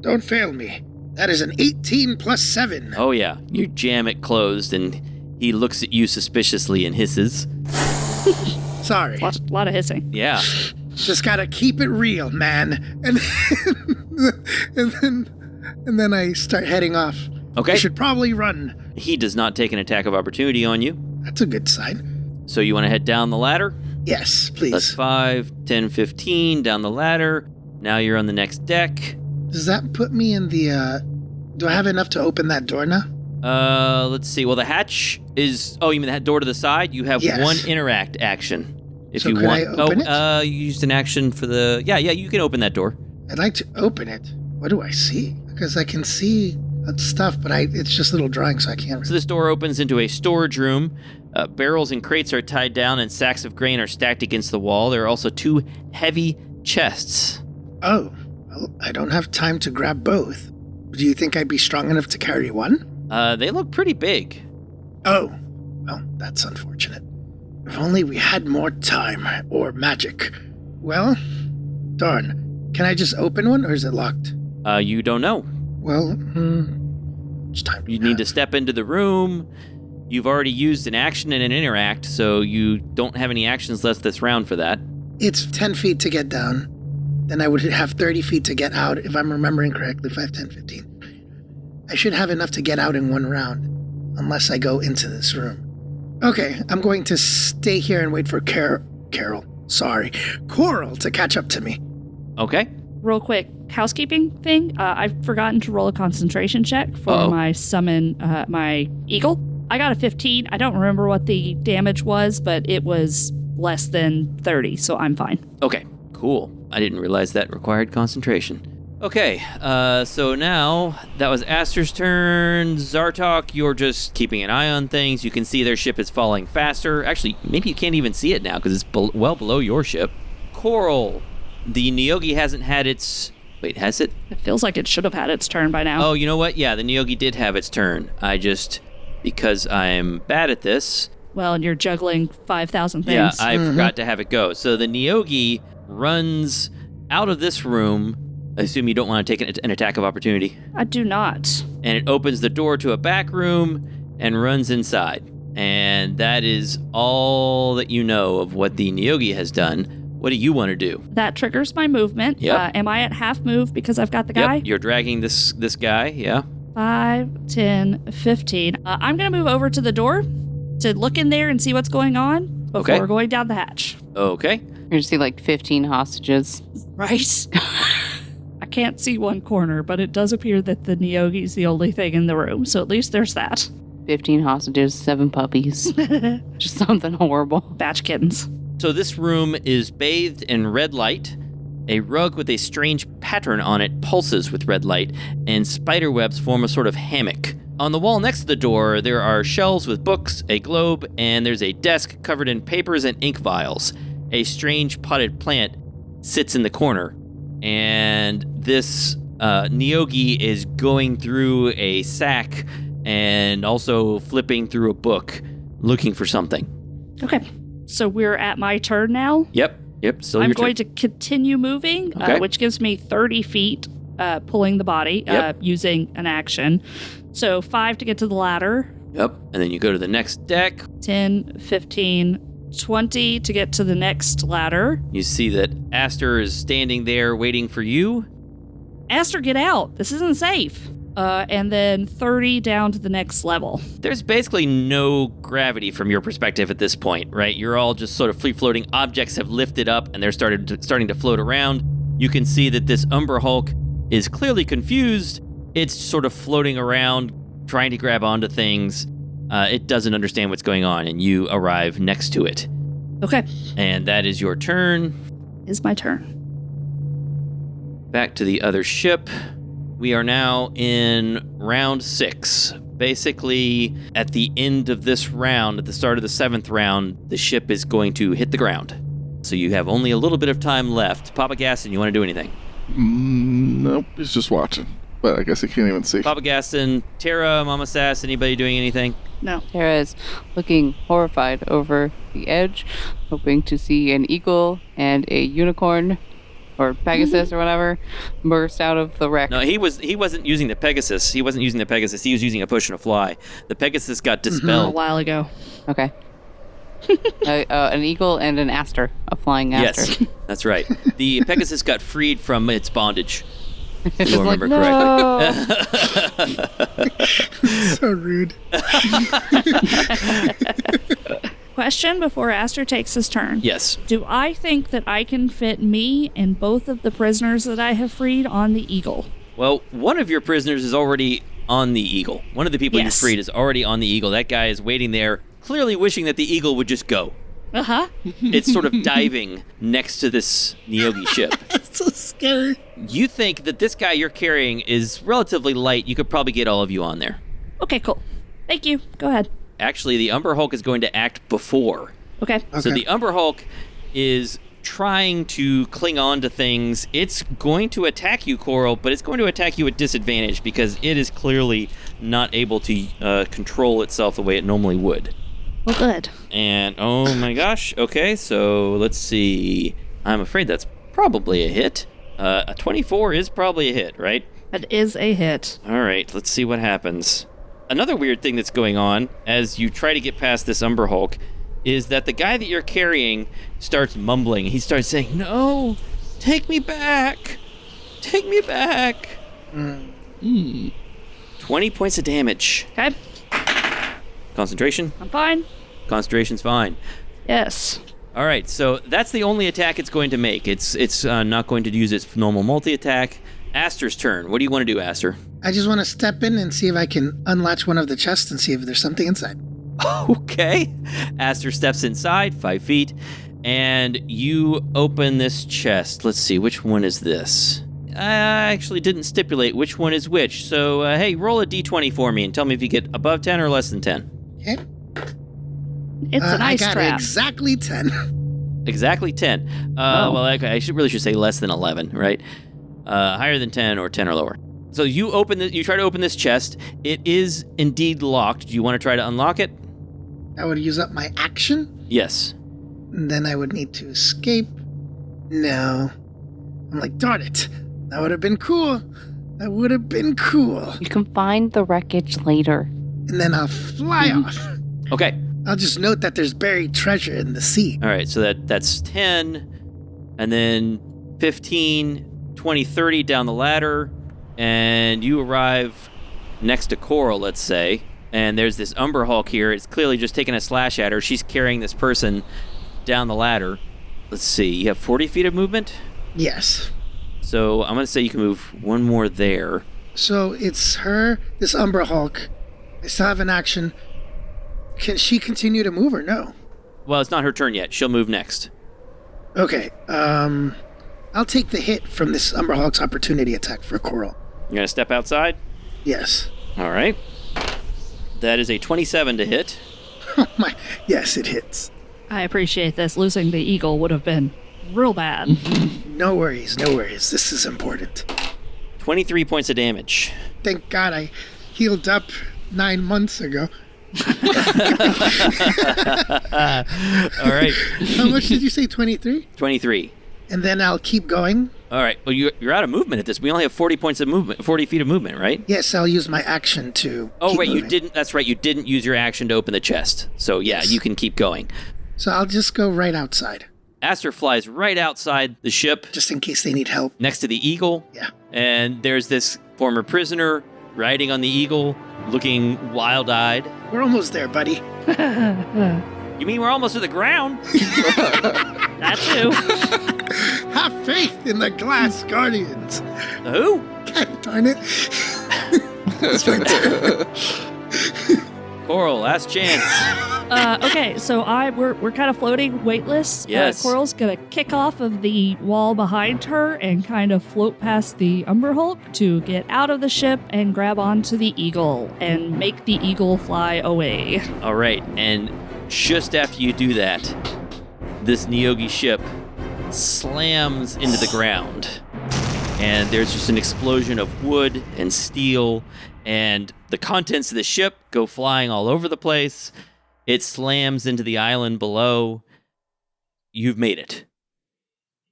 Don't fail me. That is an 18 plus 7. Oh yeah, you jam it closed, and he looks at you suspiciously and hisses. Sorry. A lot of hissing. Yeah. Just gotta keep it real, man. And then I start heading off. Okay. I should probably run. He does not take an attack of opportunity on you. That's a good sign. So you want to head down the ladder? Yes, That's please. 5, 10, 15 down the ladder. Now you're on the next deck. Does that put me in the, do I have enough to open that door now? Let's see. Well, the hatch is... Oh, you mean that door to the side? You have Yes. one interact action. If So you could want. I open it? You used an action for the... Yeah, you can open that door. I'd like to open it. What do I see? Because I can see stuff, but it's just little drawings, so I can't... So this door opens into a storage room. Barrels and crates are tied down, and sacks of grain are stacked against the wall. There are also 2 heavy chests. Oh, well, I don't have time to grab both. Do you think I'd be strong enough to carry one? They look pretty big. Oh, well, that's unfortunate. If only we had more time or magic. Well, darn. Can I just open one or is it locked? You don't know. Well, it's time. You need to step into the room. You've already used an action and an interact, so you don't have any actions left this round for that. It's 10 feet to get down. Then I would have 30 feet to get out, if I'm remembering correctly, 5, 10, 15. I should have enough to get out in one round, unless I go into this room. Okay, I'm going to stay here and wait for Coral to catch up to me. Okay. Real quick, housekeeping thing. I've forgotten to roll a concentration check for my summon, my eagle. I got a 15. I don't remember what the damage was, but it was less than 30, so I'm fine. Okay, cool. I didn't realize that required concentration. Okay, so now that was Aster's turn. Zartok, you're just keeping an eye on things. You can see their ship is falling faster. Actually, maybe you can't even see it now because it's well below your ship. Coral, the Nyogi hasn't had its... Wait, has it? It feels like it should have had its turn by now. Oh, you know what? Yeah, the Nyogi did have its turn. Because I'm bad at this... Well, and you're juggling 5,000 things. Yeah, I forgot to have it go. So the Nyogi runs out of this room. I assume you don't want to take an attack of opportunity. I do not. And it opens the door to a back room and runs inside. And that is all that you know of what the Nyogi has done. What do you want to do? That triggers my movement. Yep. Am I at half move because I've got the guy? Yep, you're dragging this guy, yeah. 5, 10, 15. I'm going to move over to the door to look in there and see what's going on before going down the hatch. Okay. You're going to see like 15 hostages. Right? I can't see one corner, but it does appear that the Nyogi's the only thing in the room, so at least there's that. 15 hostages, 7 puppies. Just something horrible. Batch kittens. So this room is bathed in red light. A rug with a strange pattern on it pulses with red light, and spider webs form a sort of hammock. On the wall next to the door, there are shelves with books, a globe, and there's a desk covered in papers and ink vials. A strange potted plant sits in the corner, and this Nyogi is going through a sack and also flipping through a book, looking for something. Okay, so we're at my turn now? Yep, still I'm your turn. going to continue moving, which gives me 30 feet pulling the body using an action. So 5 to get to the ladder. Yep, and then you go to the next deck. 10, 15, 20 to get to the next ladder. You see that Aster is standing there waiting for you. Aster, get out. This isn't safe. And then 30 down to the next level. There's basically no gravity from your perspective at this point, right? You're all just sort of free-floating. Objects have lifted up and they're starting to float around. You can see that this Umber Hulk is clearly confused. It's sort of floating around, trying to grab onto things. It doesn't understand what's going on, and you arrive next to it. Okay. And that is your turn. Is my turn. Back to the other ship. We are now in round 6. Basically, at the end of this round, at the start of the 7th round, the ship is going to hit the ground. So you have only a little bit of time left. Papa Gaston, you want to do anything? Nope, he's just watching. But I guess he can't even see. Papa Gaston, Tara, Mama Sass, anybody doing anything? No. Tara is looking horrified over the edge, hoping to see an eagle and a unicorn or Pegasus or whatever burst out of the wreck. No, he wasn't using the Pegasus. He wasn't using the Pegasus. He was using a push and a fly. The Pegasus got dispelled. A while ago. Okay. An eagle and an Aster, a flying Aster. Yes, that's right. The Pegasus got freed from its bondage. It's You'll remember correctly. So rude. Question before Aster takes his turn. Yes. Do I think that I can fit me and both of the prisoners that I have freed on the Eagle? Well, one of your prisoners is already on the Eagle. One of the people you freed is already on the Eagle. That guy is waiting there, clearly wishing that the Eagle would just go. Uh-huh. It's sort of diving next to this Nyogi ship. That's so scary. You think that this guy you're carrying is relatively light. You could probably get all of you on there. Okay, cool. Thank you. Go ahead. Actually, the Umber Hulk is going to act before. Okay. So the Umber Hulk is trying to cling on to things. It's going to attack you, Coral, but it's going to attack you at disadvantage because it is clearly not able to control itself the way it normally would. Well, good. And, oh my gosh. Okay, so let's see. I'm afraid that's probably a hit. A 24 is probably a hit, right? That is a hit. All right, let's see what happens. Another weird thing that's going on as you try to get past this Umber Hulk is that the guy that you're carrying starts mumbling. He starts saying, "No, take me back. Take me back." 20 points of damage. Okay. Concentration? I'm fine. Concentration's fine. Yes. All right, so that's the only attack it's going to make. It's not going to use its normal multi-attack. Aster's turn. What do you want to do, Aster? I just want to step in and see if I can unlatch one of the chests and see if there's something inside. Okay. Aster steps inside 5 feet, and you open this chest. Let's see, which one is this? I actually didn't stipulate which one is which, so hey, roll a d20 for me and tell me if you get above 10 or less than 10. Okay. It's an ice I got trap. exactly 10. Exactly 10. Well, I should say less than 11, right? Higher than 10 or 10 or lower. So you try to open this chest. It is indeed locked. Do you want to try to unlock it? I would use up my action, Yes. and then I would need to escape. No. I'm like, darn it. That would have been cool. That would have been cool. You can find the wreckage later. And then I'll fly off. Okay. I'll just note that there's buried treasure in the sea. All right, so that's 10, and then 15, 20, 30 down the ladder, and you arrive next to Coral, let's say, and there's this Umber Hulk here. It's clearly just taking a slash at her. She's carrying this person down the ladder. Let's see, you have 40 feet of movement? Yes. So I'm going to say you can move one more there. So it's her, this Umber Hulk. I still have an action. Can she continue to move or no? Well, it's not her turn yet. She'll move next. Okay, I'll take the hit from this Umber Hulk's opportunity attack for Coral. You're going to step outside? Yes. All right. That is a 27 to hit. Oh my, yes, it hits. I appreciate this. Losing the eagle would have been real bad. No worries, no worries. This is important. 23 points of damage. Thank God I healed up 9 months ago. All right. How much did you say, 23? 23. And then I'll keep going? All right. Well, you're out of movement at this. We only have 40 points of movement, 40 feet of movement, right? Yes, I'll use my action to Oh, keep right. You moving. didn't. That's right. You didn't use your action to open the chest. So, yeah, Yes. you can keep going. So I'll just go right outside, Aster flies right outside the ship just in case they need help. next to the Eagle. Yeah. And there's this former prisoner riding on the Eagle, looking wild-eyed. We're almost there, buddy. You mean we're almost to the ground? That too. Have faith in the Glass Guardians. Who? God darn it. That's right there. Coral, last chance. Okay, so we're kind of floating weightless. Yes. Coral's gonna kick off of the wall behind her and kind of float past the Umber Hulk to get out of the ship and grab onto the Eagle and make the Eagle fly away. All right, and just after you do that, this Neogi ship slams into the ground. And there's just an explosion of wood and steel, and the contents of the ship go flying all over the place. It slams into the island below. You've made it.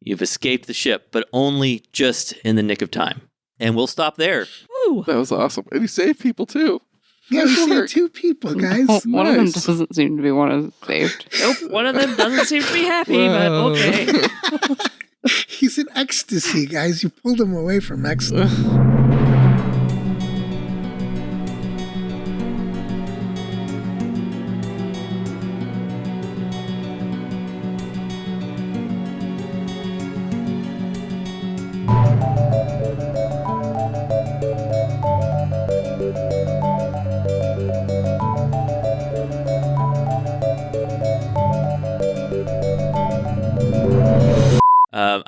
You've escaped the ship, but only just in the nick of time. And we'll stop there. Woo! That was awesome. And he saved people too. Yeah, we Nice saved work. 2 people, guys. One of them Nice. doesn't seem to be one of the saved. Nope, one of them doesn't seem to be happy, but Whoa. okay. He's in ecstasy, guys. You pulled him away from ecstasy.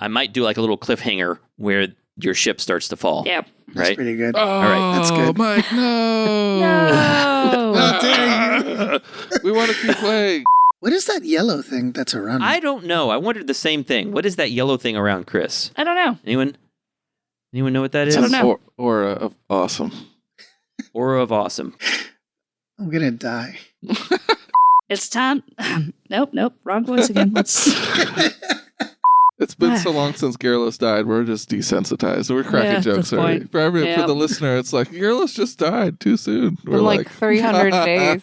I might do like a little cliffhanger where your ship starts to fall. Yep. That's Right? pretty good. Oh, right, that's good. Mike, no. No! How dare you? We want to keep playing. What is that yellow thing that's around? I don't know. I wondered the same thing. What is that yellow thing around Chris? I don't know. Anyone know what that is? I don't know. Aura of awesome. Aura of awesome. I'm gonna die. It's time. Nope. Wrong voice again. Let's. It's been so long since Gerlos died, we're just desensitized. We're cracking jokes already. For the listener, it's like, Gerlos just died too soon. We're in like 300 days.